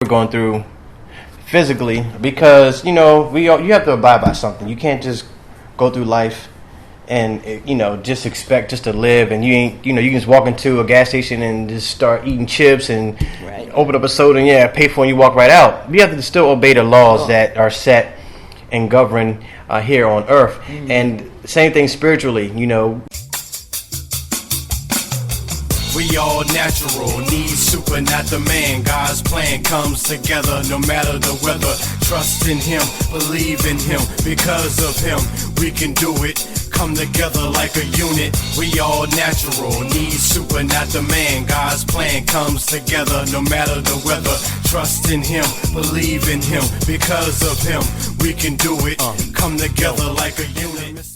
we're going through physically, because you have to abide by something. You can't just go through life and just expect just to live, and you can just walk into a gas station and just start eating chips and open up a soda and pay for it and you walk right out. We have to still obey the laws that are set and governed here on earth. And same thing spiritually. We all natural, need super, not the man. God's plan comes together no matter the weather. Trust in him, believe in him. Because of him, we can do it. Come together like a unit. We all natural, need super, not the man. God's plan comes together no matter the weather. Trust in him, believe in him. Because of him, we can do it. Come together like a unit.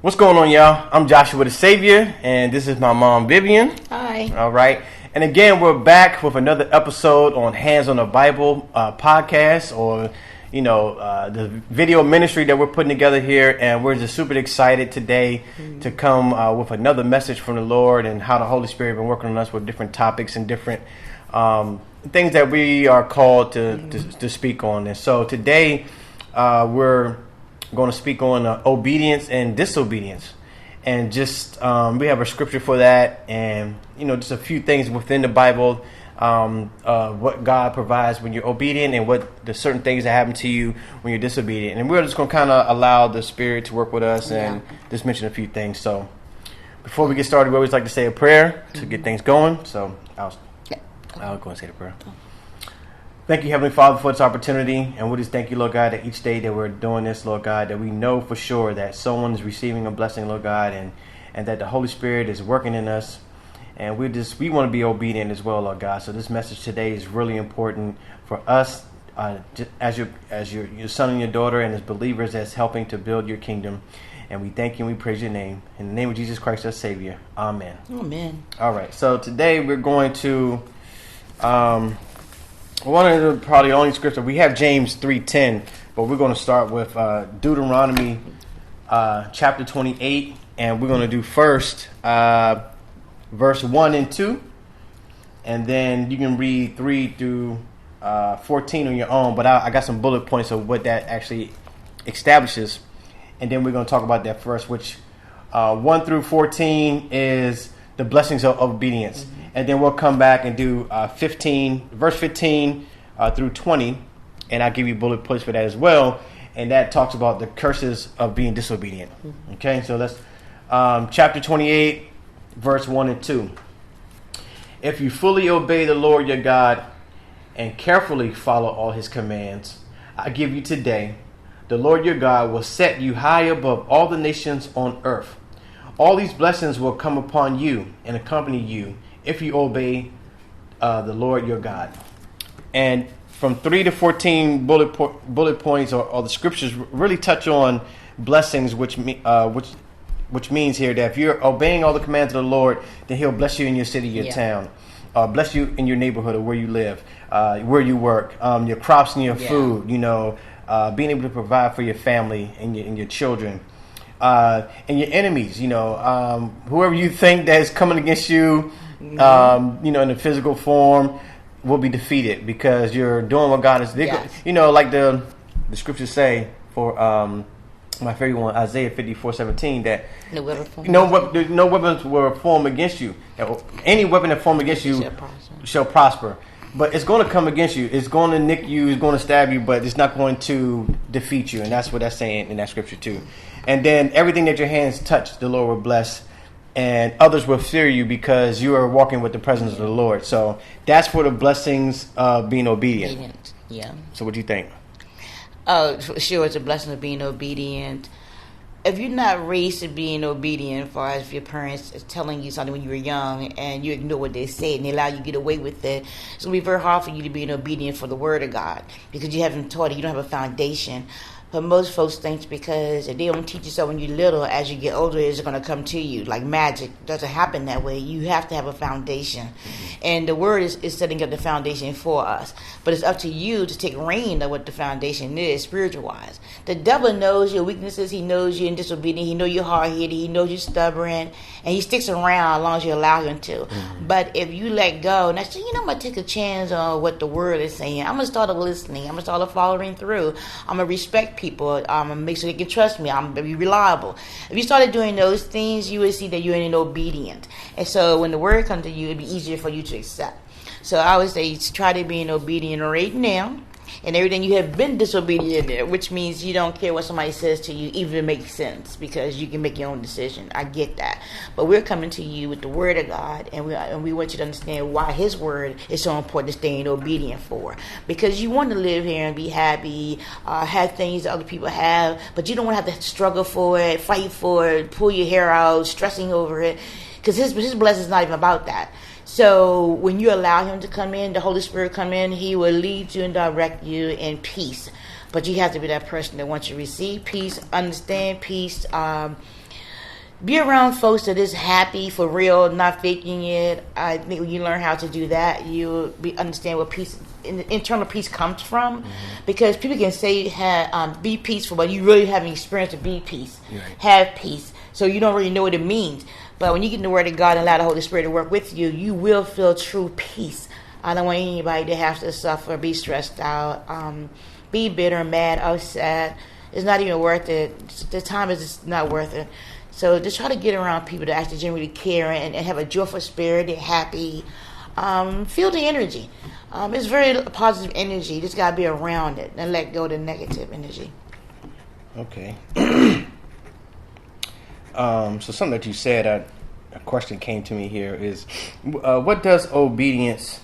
What's going on, y'all? I'm Joshua theSavior, and this is my mom, Vivian. Hi. All right. And again, we're back with another episode on Hands on the Bible podcast, or, the video ministry that we're putting together here. And we're just super excited today to come with another message from the Lord and how the Holy Spirit has been working on us with different topics and different things that we are called to speak on. And so today we're going to speak on obedience and disobedience, and just we have a scripture for that, and just a few things within the Bible, what God provides when you're obedient, and what the certain things that happen to you when you're disobedient. And we're just going to kind of allow the Spirit to work with us and just mention a few things. So before we get started, we always like to say a prayer to get things going. So I'll go and say the prayer. Thank you, Heavenly Father, for this opportunity, and we just thank you, Lord God, that each day that we're doing this, Lord God, that we know for sure that someone is receiving a blessing, Lord God, and that the Holy Spirit is working in us, and we want to be obedient as well, Lord God. So this message today is really important for us as your son and your daughter, and as believers that's helping to build your kingdom. And we thank you and we praise your name. In the name of Jesus Christ, our Savior. Amen. Amen. All right, so today we're going to one of the probably only scripture we have, James 3:10, but we're going to start with Deuteronomy chapter 28, and we're going to do first verse 1 and 2, and then you can read 3 through 14 on your own. But I got some bullet points of what that actually establishes, and then we're going to talk about that first, which 1 through 14 is the blessings of obedience. And then we'll come back and do verse 15 through 20, and I'll give you bullet points for that as well. And that talks about the curses of being disobedient. Okay, so that's chapter 28, verse 1 and 2. If you fully obey the Lord your God and carefully follow all his commands I give you today, the Lord your God will set you high above all the nations on earth. All these blessings will come upon you and accompany you if you obey the Lord your God. And from 3 to 14 bullet points or the scriptures really touch on blessings, which means here that if you're obeying all the commands of the Lord, then he'll bless you in your city, your town, bless you in your neighborhood or where you live, where you work, your crops and your food, being able to provide for your family and your children. And your enemies, whoever you think that is coming against you, in the physical form, will be defeated because you're doing what God is. Like the scriptures say for my favorite one, Isaiah 54:17, that no weapons were formed against you. Any weapon that formed against you shall prosper. But it's going to come against you. It's going to nick you. It's going to stab you. But it's not going to defeat you. And that's what that's saying in that scripture too. And then everything that your hands touch, the Lord will bless. And others will fear you because you are walking with the presence of the Lord. So that's for the blessings of being obedient. Yeah. So what do you think? Oh, sure. It's a blessing of being obedient. If you're not raised to being obedient, as far as if your parents is telling you something when you were young and you ignore what they say and they allow you to get away with it, it's going to be very hard for you to be obedient for the word of God because you haven't taught it. You don't have a foundation. But most folks think because if they don't teach you so when you're little, as you get older, it's going to come to you like magic. It doesn't happen that way. You have to have a foundation. And the word is setting up the foundation for us. But it's up to you to take reign of what the foundation is, spiritual-wise. The devil knows your weaknesses. He knows you're disobedient. He knows you're hard-headed. He knows you're stubborn. And he sticks around as long as you allow him to. Mm-hmm. But if you let go, and I say, I'm going to take a chance on what the word is saying. I'm going to start listening. I'm going to start following through. I'm going to respect people. I'm going to make sure they can trust me. I'm going to be reliable. If you started doing those things, you would see that you're in obedient. And so when the word comes to you, it'd be easier for you to accept. So I would say try to be obedient right now. And everything you have been disobedient in, which means you don't care what somebody says to you, even if it makes sense, because you can make your own decision. I get that. But we're coming to you with the word of God, and we want you to understand why his word is so important to stay obedient for. Because you want to live here and be happy, have things that other people have, but you don't want to have to struggle for it, fight for it, pull your hair out, stressing over it, because his blessing is not even about that. So when you allow him to come in, the Holy Spirit come in, he will lead you and direct you in peace. But you have to be that person that wants to receive peace, understand peace, be around folks that is happy for real, not faking it. I think when you learn how to do that, you'll understand what peace, internal peace comes from. Mm-hmm. Because people can say be peaceful, but you really haven't experienced to be peace, right. Have peace. So you don't really know what it means. But when you get in the Word of God and allow the Holy Spirit to work with you, you will feel true peace. I don't want anybody to have to suffer, be stressed out, be bitter, mad, upset. It's not even worth it. The time is just not worth it. So just try to get around people that actually genuinely care and have a joyful spirit, they're happy. Feel the energy. It's very positive energy. You just got to be around it and let go of the negative energy. Okay. So something that you said, a question came to me here is, what does obedience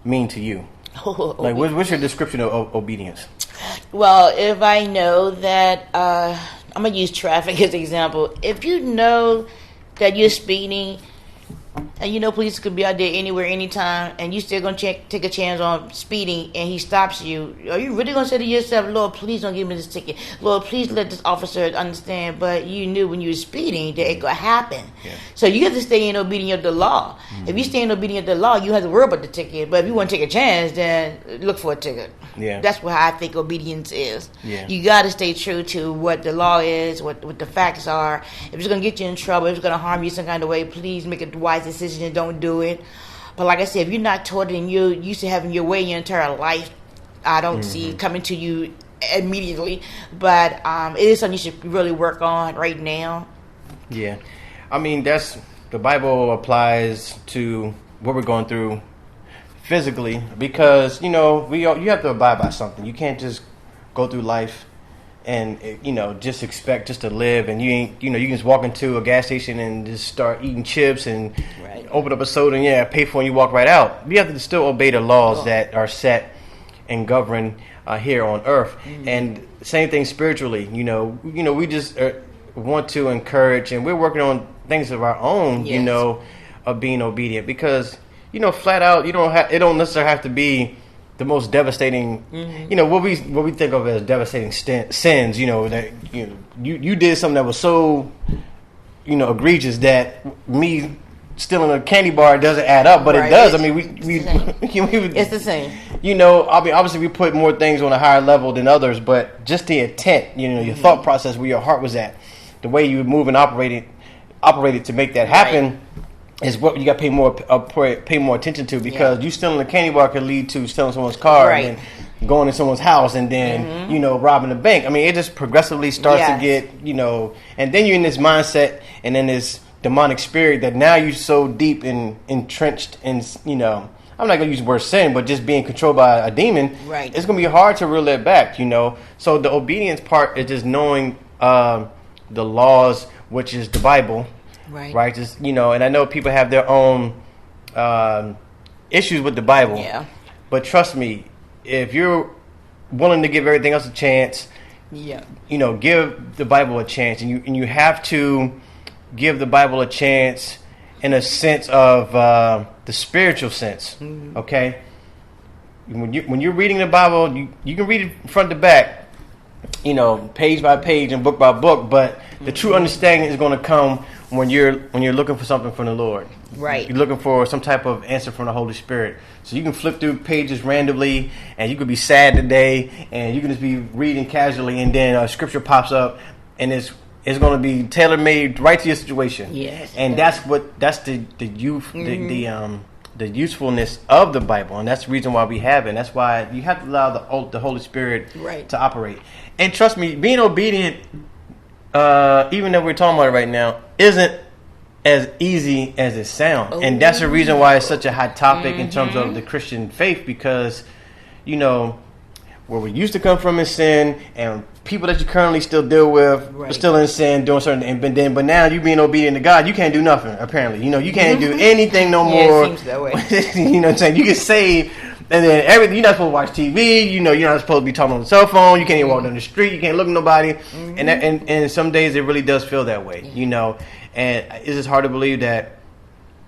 mean to you? Like, what's your description of obedience? Well, if I know that, I'm going to use traffic as an example. If you know that you're speeding, and police could be out there anywhere, anytime, and you still going to take a chance on speeding, and he stops you, are you really going to say to yourself, Lord, please don't give me this ticket. Lord, please let this officer understand. But you knew when you were speeding that it could happen. Yeah. So you have to stay in obedience of the law. Mm-hmm. If you stay in obedience of the law, you have to worry about the ticket. But if you want to take a chance, then look for a ticket. Yeah. That's what I think obedience is. Yeah. You got to stay true to what the law is, what the facts are. If it's going to get you in trouble, if it's going to harm you some kind of way, please make a wise decision and don't do it. But like I said, if you're not taught it and you're used to having your way your entire life, I don't see it coming to you immediately. But it is something you should really work on right now. Yeah. I mean, the Bible applies to what we're going through physically, because you have to abide by something. You can't just go through life and just expect just to live, and you can just walk into a gas station and just start eating chips and open up a soda and pay for it and you walk right out. You have to still obey the laws that are set and govern here on earth. Mm-hmm. And same thing spiritually. We just want to encourage, and we're working on things of our own. Yes. Of being obedient, because flat out, it don't necessarily have to be the most devastating, what we think of as devastating sins. That you did something that was so, egregious that me stealing a candy bar doesn't add up, but it does. I mean, it's the same. Obviously we put more things on a higher level than others, but just the intent, your thought process, where your heart was at, the way you move and operated to make that happen. Is what you got to pay more attention to, because you stealing a candy bar could lead to stealing someone's car and then going to someone's house and then robbing a bank. I mean, it just progressively starts to get and then you're in this mindset and then this demonic spirit that now you're so deep and entrenched in I'm not gonna use the word sin, but just being controlled by a demon. Right. It's gonna be hard to reel it back. So the obedience part is just knowing the laws, which is the Bible. Right. Just, and I know people have their own issues with the Bible. Yeah. But trust me, if you're willing to give everything else a chance, give the Bible a chance, and you have to give the Bible a chance in a sense of the spiritual sense. Mm-hmm. Okay. When you're reading the Bible, you can read it front to back, page by page and book by book, but the true understanding is going to come when you're looking for something from the Lord. Right. You're looking for some type of answer from the Holy Spirit. So you can flip through pages randomly, and you could be sad today, and you can just be reading casually, and then a scripture pops up, and it's going to be tailor made right to your situation. Yes. And that's the usefulness of the Bible, and that's the reason why we have it. And that's why you have to allow the Holy Spirit to operate. And trust me, being obedient, even though we're talking about it right now, isn't as easy as it sounds. And that's the reason why it's such a hot topic in terms of the Christian faith, because, where we used to come from in sin, and people that you currently still deal with are still in sin, doing certain things. But now you being obedient to God, you can't do nothing, apparently. You can't do anything no more. It seems that way. You know what I'm saying? You get saved, and then everything. You're not supposed to watch TV. You're not supposed to be talking on the cell phone. You can't even walk down the street. You can't look at nobody. And some days it really does feel that way. And it's just hard to believe that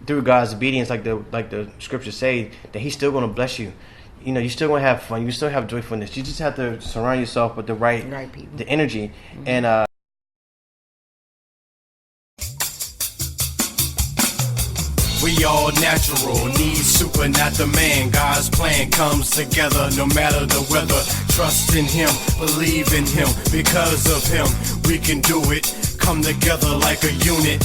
through God's obedience, like the scriptures say, that He's still going to bless you. You're still going to have fun. You still have joyfulness. You just have to surround yourself with the right people, the energy. And we all natural, need super, not the man. God's plan comes together no matter the weather. Trust in Him, believe in Him. Because of Him, we can do it. Come together like a unit.